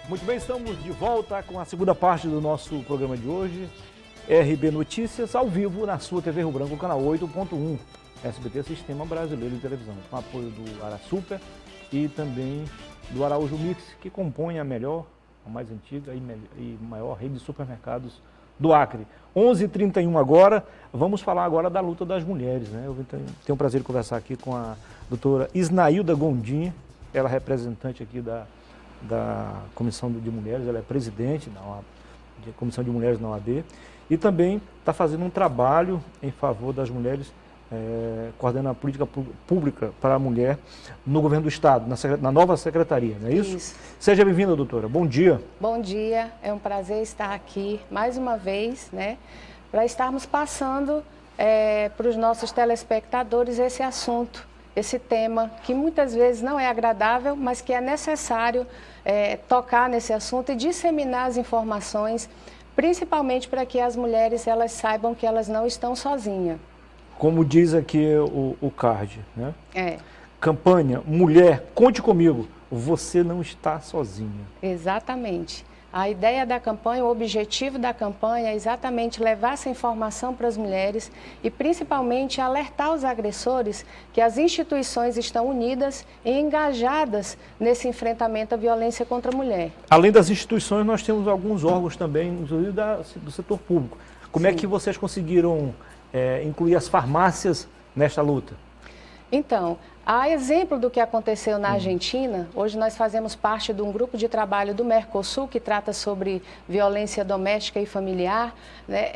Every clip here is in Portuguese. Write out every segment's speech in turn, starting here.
Muito bem, estamos de volta com a segunda parte do nosso programa de hoje. RB Notícias, ao vivo na sua TV Rio Branco, canal 8.1, SBT Sistema Brasileiro de Televisão, com apoio do Arasuper e também do Araújo Mix, que compõe a melhor, a mais antiga e maior rede de supermercados do Acre. 11h31 agora, vamos falar agora da luta das mulheres, né? Eu tenho o prazer de conversar aqui com a doutora Isnailda Gondim, ela é representante aqui da Comissão de Mulheres, ela é presidente da Comissão de Mulheres na OAB e também está fazendo um trabalho em favor das mulheres, coordenando a política pública para a mulher no governo do Estado, na nova secretaria, não é isso? Isso. Seja bem-vinda, doutora. Bom dia. Bom dia, é um prazer estar aqui mais uma vez, né, para estarmos passando para os nossos telespectadores esse assunto, esse tema que muitas vezes não é agradável, mas que é necessário tocar nesse assunto e disseminar as informações, principalmente para que as mulheres elas saibam que elas não estão sozinhas. Como diz aqui o card, né? Campanha Mulher, conte comigo, você não está sozinha. Exatamente. A ideia da campanha, o objetivo da campanha é exatamente levar essa informação para as mulheres e principalmente alertar os agressores que as instituições estão unidas e engajadas nesse enfrentamento à violência contra a mulher. Além das instituições, nós temos alguns órgãos também, inclusive do setor público. Como é que vocês conseguiram incluir as farmácias nesta luta? Então, a exemplo do que aconteceu na Argentina, hoje nós fazemos parte de um grupo de trabalho do Mercosul que trata sobre violência doméstica e familiar, né?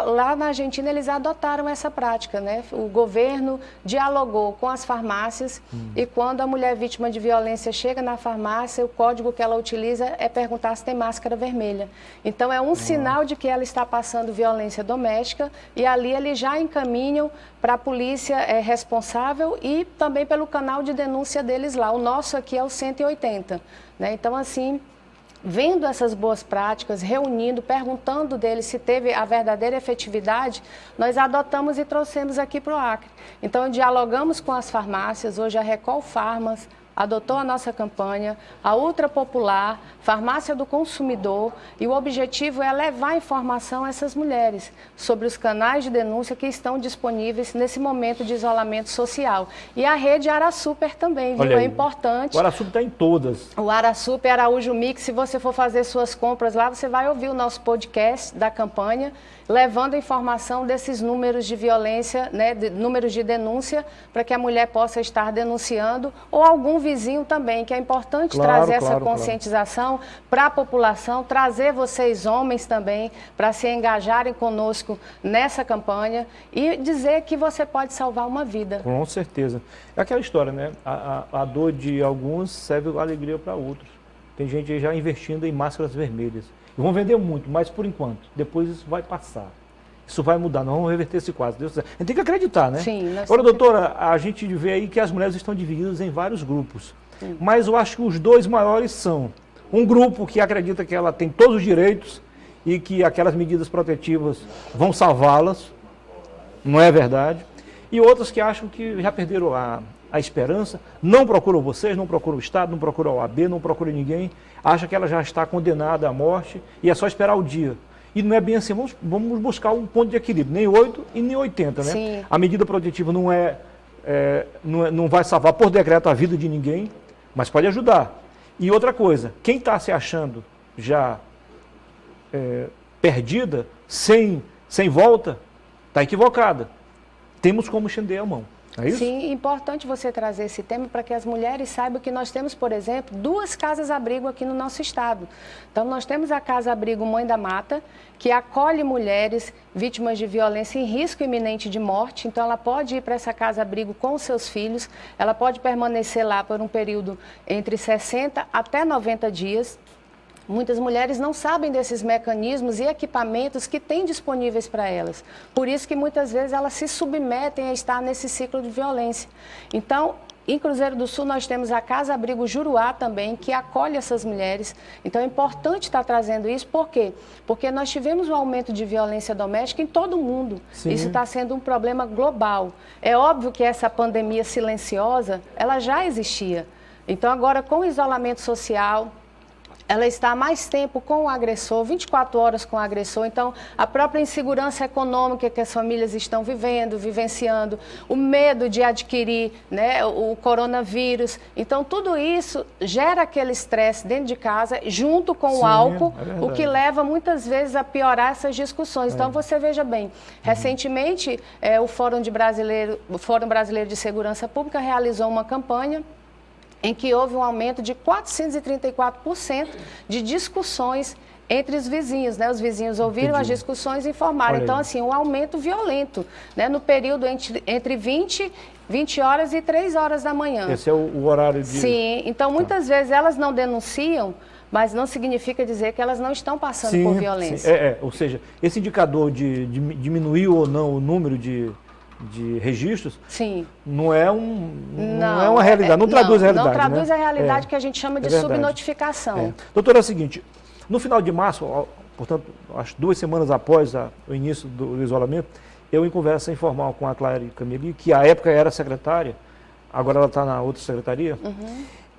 Lá na Argentina eles adotaram essa prática, né? O governo dialogou com as farmácias e quando a mulher vítima de violência chega na farmácia, o código que ela utiliza é perguntar se tem máscara vermelha. Então é um sinal de que ela está passando violência doméstica e ali eles já encaminham para a polícia responsável e também pelo canal de denúncia deles lá. O nosso aqui é o 180, né? Então, assim, vendo essas boas práticas, reunindo, perguntando deles se teve a verdadeira efetividade, nós adotamos e trouxemos aqui para o Acre. Então, dialogamos com as farmácias, hoje a Recol Farmas adotou a nossa campanha, a Ultra Popular, Farmácia do Consumidor, e o objetivo é levar informação a essas mulheres sobre os canais de denúncia que estão disponíveis nesse momento de isolamento social. E a rede Arasuper também, viu? É importante. O Arasuper está em todas. O Arasuper, Araújo Mix, se você for fazer suas compras lá, você vai ouvir o nosso podcast da campanha, levando a informação desses números de violência, né, números de denúncia, para que a mulher possa estar denunciando, ou algum vizinho também, que é importante trazer essa conscientização para a população, trazer vocês homens também, para se engajarem conosco nessa campanha e dizer que você pode salvar uma vida. Com certeza. É aquela história, né? A dor de alguns serve a alegria para outros. Tem gente aí já investindo em máscaras vermelhas. Vão vender muito, mas por enquanto, depois isso vai passar. Isso vai mudar, nós vamos reverter esse quadro. Deus, a gente tem que acreditar, né? Sim. Agora, doutora, a gente vê aí que as mulheres estão divididas em vários grupos. Sim. Mas eu acho que os dois maiores são um grupo que acredita que ela tem todos os direitos e que aquelas medidas protetivas vão salvá-las. Não é verdade. E outras que acham que já perderam a esperança, não procuram vocês, não procuram o Estado, não procuram a OAB, não procuram ninguém, acha que ela já está condenada à morte e é só esperar o dia. E não é bem assim, vamos buscar um ponto de equilíbrio, nem 8 e nem 80, né? Sim. A medida protetiva não vai salvar por decreto a vida de ninguém, mas pode ajudar. E outra coisa, quem está se achando já perdida, sem volta, está equivocada. Temos como estender a mão. É isso? Sim, é importante você trazer esse tema para que as mulheres saibam que nós temos, por exemplo, 2 casas-abrigo aqui no nosso estado. Então, nós temos a Casa-Abrigo Mãe da Mata, que acolhe mulheres vítimas de violência em risco iminente de morte. Então, ela pode ir para essa casa-abrigo com os seus filhos, ela pode permanecer lá por um período entre 60 até 90 dias. Muitas mulheres não sabem desses mecanismos e equipamentos que têm disponíveis para elas. Por isso que muitas vezes elas se submetem a estar nesse ciclo de violência. Então, em Cruzeiro do Sul nós temos a Casa-Abrigo Juruá também, que acolhe essas mulheres. Então é importante estar trazendo isso, por quê? Porque nós tivemos um aumento de violência doméstica em todo o mundo. Sim. Isso está sendo um problema global. É óbvio que essa pandemia silenciosa, ela já existia. Então agora com o isolamento social, ela está mais tempo com o agressor, 24 horas com o agressor. Então, a própria insegurança econômica que as famílias estão vivenciando, o medo de adquirir, né, o coronavírus. Então, tudo isso gera aquele estresse dentro de casa, junto com o álcool, o que leva muitas vezes a piorar essas discussões. Então, você veja bem, recentemente, o Fórum Brasileiro de Segurança Pública realizou uma campanha em que houve um aumento de 434% de discussões entre os vizinhos, né? Os vizinhos ouviram as discussões e informaram. Então, assim, um aumento violento, né? No período entre 20 horas e 3 horas da manhã. Esse é o horário de... Sim, então muitas vezes elas não denunciam, mas não significa dizer que elas não estão passando por violência. Ou seja, esse indicador de diminuir ou não o número de registros, não é uma realidade, não traduz a realidade. Não traduz a realidade que a gente chama de subnotificação. Doutora, é o seguinte, no final de março, portanto, acho 2 semanas após o início do isolamento, eu em conversa informal com a Claire Cameli, que à época era secretária, agora ela está na outra secretaria,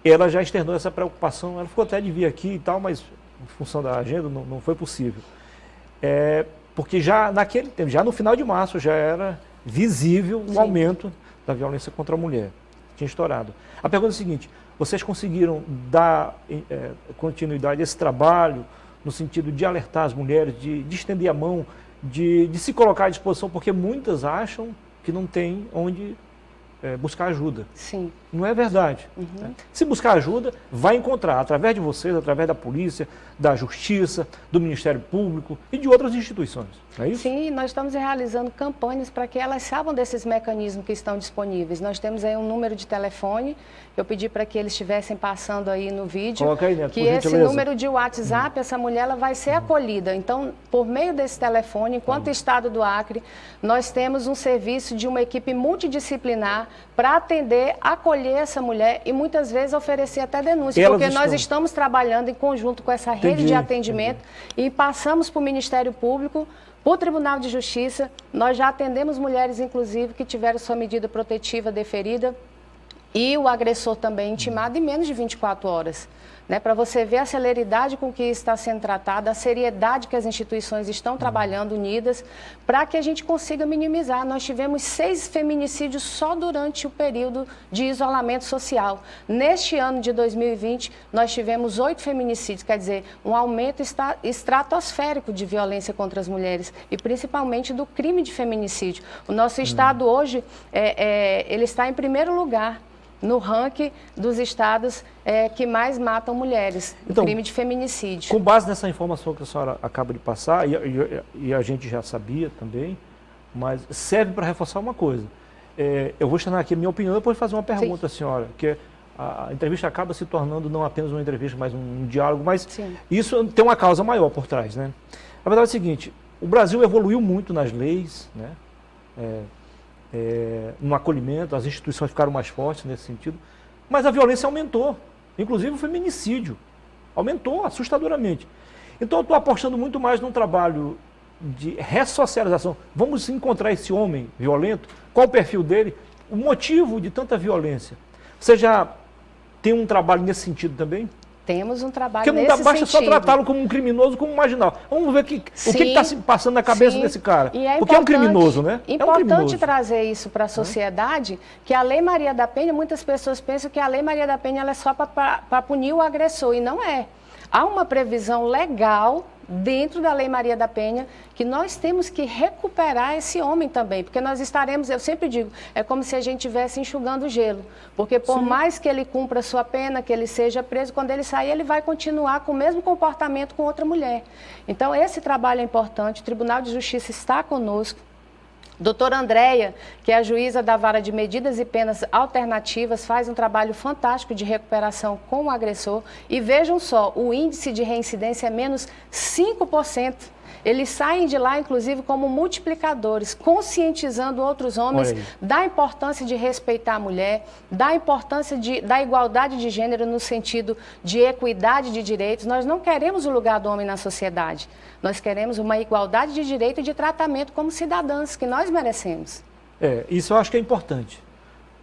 ela já externou essa preocupação, ela ficou até de vir aqui e tal, mas em função da agenda não foi possível. Porque já naquele tempo, já no final de março, já era visível o aumento da violência contra a mulher. Tinha estourado. A pergunta é a seguinte, vocês conseguiram dar continuidade a esse trabalho no sentido de alertar as mulheres, de estender a mão, de se colocar à disposição, porque muitas acham que não tem onde buscar ajuda. Sim. Não é verdade. Se buscar ajuda, vai encontrar, através de vocês, através da polícia, da justiça, do Ministério Público e de outras instituições. Não é isso? Sim, nós estamos realizando campanhas para que elas saibam desses mecanismos que estão disponíveis. Nós temos aí um número de telefone, eu pedi para que eles estivessem passando aí no vídeo, coloca aí, Neto, que esse número de WhatsApp, essa mulher ela vai ser acolhida. Então, por meio desse telefone, enquanto Estado do Acre, nós temos um serviço de uma equipe multidisciplinar para atender, acolher essa mulher e muitas vezes oferecer até denúncia, porque nós estamos trabalhando em conjunto com essa rede de atendimento e passamos para o Ministério Público, para o Tribunal de Justiça. Nós já atendemos mulheres, inclusive, que tiveram sua medida protetiva deferida e o agressor também intimado em menos de 24 horas. Né, para você ver a celeridade com que está sendo tratada, a seriedade que as instituições estão trabalhando unidas, para que a gente consiga minimizar. Nós tivemos 6 feminicídios só durante o período de isolamento social. Neste ano de 2020, nós tivemos 8 feminicídios, quer dizer, um aumento estratosférico de violência contra as mulheres, e principalmente do crime de feminicídio. O nosso estado hoje, ele está em primeiro lugar no ranking dos estados que mais matam mulheres, então, crime de feminicídio. Com base nessa informação que a senhora acaba de passar, e a gente já sabia também, mas serve para reforçar uma coisa. Eu vou externar aqui a minha opinião, depois fazer uma pergunta à senhora, que a entrevista acaba se tornando não apenas uma entrevista, mas um diálogo, mas isso tem uma causa maior por trás, né? A verdade é o seguinte, o Brasil evoluiu muito nas leis, né? No acolhimento, as instituições ficaram mais fortes nesse sentido, mas a violência aumentou, inclusive o feminicídio, aumentou assustadoramente. Então eu estou apostando muito mais num trabalho de ressocialização. Vamos encontrar esse homem violento, qual o perfil dele, o motivo de tanta violência. Você já tem um trabalho nesse sentido também? Temos um trabalho nesse sentido. Porque não basta só tratá-lo como um criminoso, como um marginal. Vamos ver o que está se passando na cabeça desse cara. Porque é um criminoso, né? Importante trazer isso para a sociedade, que a Lei Maria da Penha, muitas pessoas pensam que a Lei Maria da Penha ela é só para punir o agressor, e não é. Há uma previsão legal dentro da Lei Maria da Penha que nós temos que recuperar esse homem também, porque nós estaremos, eu sempre digo, é como se a gente estivesse enxugando gelo, porque por mais que ele cumpra a sua pena, que ele seja preso, quando ele sair ele vai continuar com o mesmo comportamento com outra mulher. Então esse trabalho é importante, o Tribunal de Justiça está conosco. Doutora Andréia, que é a juíza da Vara de Medidas e Penas Alternativas, faz um trabalho fantástico de recuperação com o agressor. E vejam só, o índice de reincidência é menos 5%. Eles saem de lá, inclusive, como multiplicadores, conscientizando outros homens da importância de respeitar a mulher, da importância da igualdade de gênero no sentido de equidade de direitos. Nós não queremos o lugar do homem na sociedade. Nós queremos uma igualdade de direito e de tratamento como cidadãs, que nós merecemos. Isso eu acho que é importante,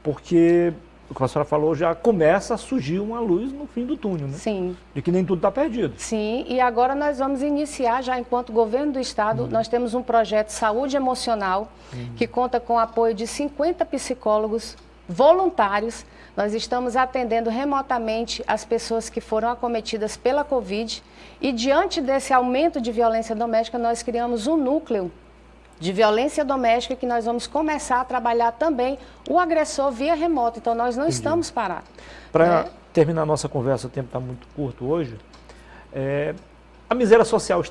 porque o que a senhora falou, já começa a surgir uma luz no fim do túnel, né? Sim. De que nem tudo está perdido. Sim, e agora nós vamos iniciar, já enquanto governo do Estado, nós temos um projeto Saúde Emocional, que conta com o apoio de 50 psicólogos voluntários. Nós estamos atendendo remotamente as pessoas que foram acometidas pela Covid e diante desse aumento de violência doméstica, nós criamos um núcleo de violência doméstica que nós vamos começar a trabalhar também o agressor via remoto. Então, nós não estamos parados. Para terminar a nossa conversa, o tempo está muito curto hoje, a miséria social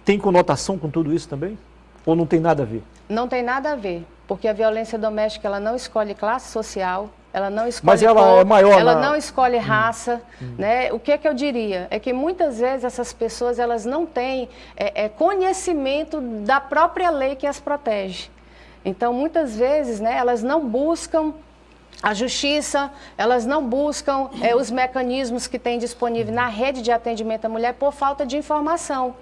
tem conotação com tudo isso também? Ou não tem nada a ver? Não tem nada a ver, porque a violência doméstica ela não escolhe classe social, ela não escolhe Mas ela cor, é maior, ela não escolhe raça, né? O que é que eu diria? É que muitas vezes essas pessoas elas não têm conhecimento da própria lei que as protege. Então, muitas vezes, né, elas não buscam a justiça, elas não buscam os mecanismos que tem disponível na rede de atendimento à mulher por falta de informação.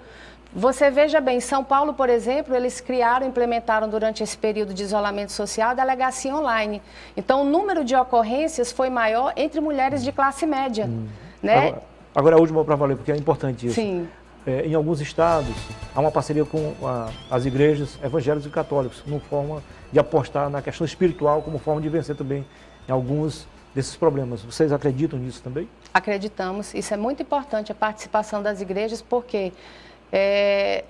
Você veja bem, São Paulo, por exemplo, eles implementaram durante esse período de isolamento social a delegacia online. Então, o número de ocorrências foi maior entre mulheres de classe média. Né? Agora a última para valer, porque é importante isso. Sim. Em alguns estados, há uma parceria com as igrejas evangélicas e católicas, como forma de apostar na questão espiritual, como forma de vencer também em alguns desses problemas. Vocês acreditam nisso também? Acreditamos. Isso é muito importante, a participação das igrejas, porque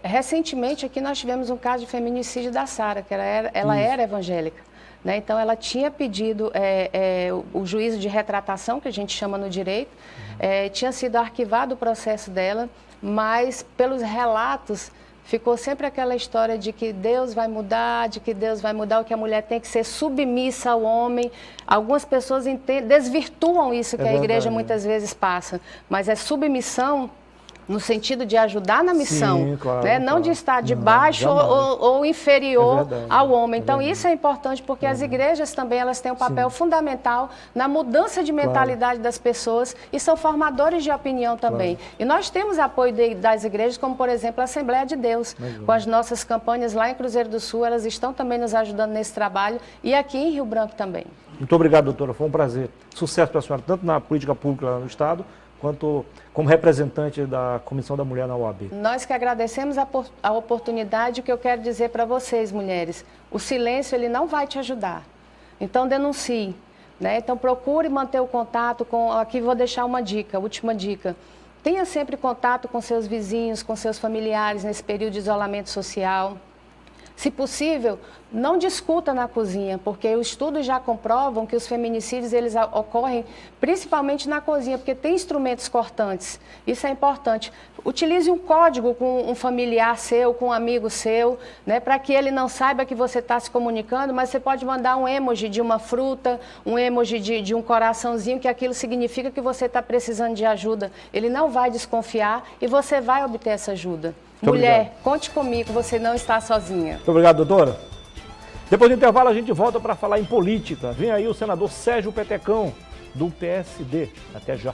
recentemente aqui nós tivemos um caso de feminicídio da Sara, que ela era evangélica. Né? Então, ela tinha pedido o juízo de retratação, que a gente chama no direito, tinha sido arquivado o processo dela, mas pelos relatos ficou sempre aquela história de que Deus vai mudar, ou que a mulher tem que ser submissa ao homem. Algumas pessoas desvirtuam isso que a igreja muitas vezes passa, mas é submissão no sentido de ajudar na missão, sim, claro, né? Não de estar debaixo ou inferior ao homem. Então, isso é importante porque as igrejas também elas têm um papel fundamental na mudança de mentalidade das pessoas e são formadores de opinião também. E nós temos apoio das igrejas, como, por exemplo, a Assembleia de Deus. Com as nossas campanhas lá em Cruzeiro do Sul, elas estão também nos ajudando nesse trabalho e aqui em Rio Branco também. Muito obrigado, doutora. Foi um prazer. Sucesso para a senhora, tanto na política pública lá no Estado, quanto como representante da Comissão da Mulher na OAB. Nós que agradecemos a oportunidade, o que eu quero dizer para vocês, mulheres, o silêncio ele não vai te ajudar. Então denuncie, né? Então procure manter o contato aqui vou deixar uma dica, última dica. Tenha sempre contato com seus vizinhos, com seus familiares nesse período de isolamento social. Se possível, não discuta na cozinha, porque os estudos já comprovam que os feminicídios eles ocorrem principalmente na cozinha, porque tem instrumentos cortantes. Isso é importante. Utilize um código com um familiar seu, com um amigo seu, né, para que ele não saiba que você está se comunicando, mas você pode mandar um emoji de uma fruta, um emoji de um coraçãozinho, que aquilo significa que você está precisando de ajuda. Ele não vai desconfiar e você vai obter essa ajuda. Muito Mulher, obrigado. conte comigo, você não está sozinha. Muito obrigado, doutora. Depois do intervalo, a gente volta para falar em política. Vem aí o senador Sérgio Petecão, do PSD. Até já.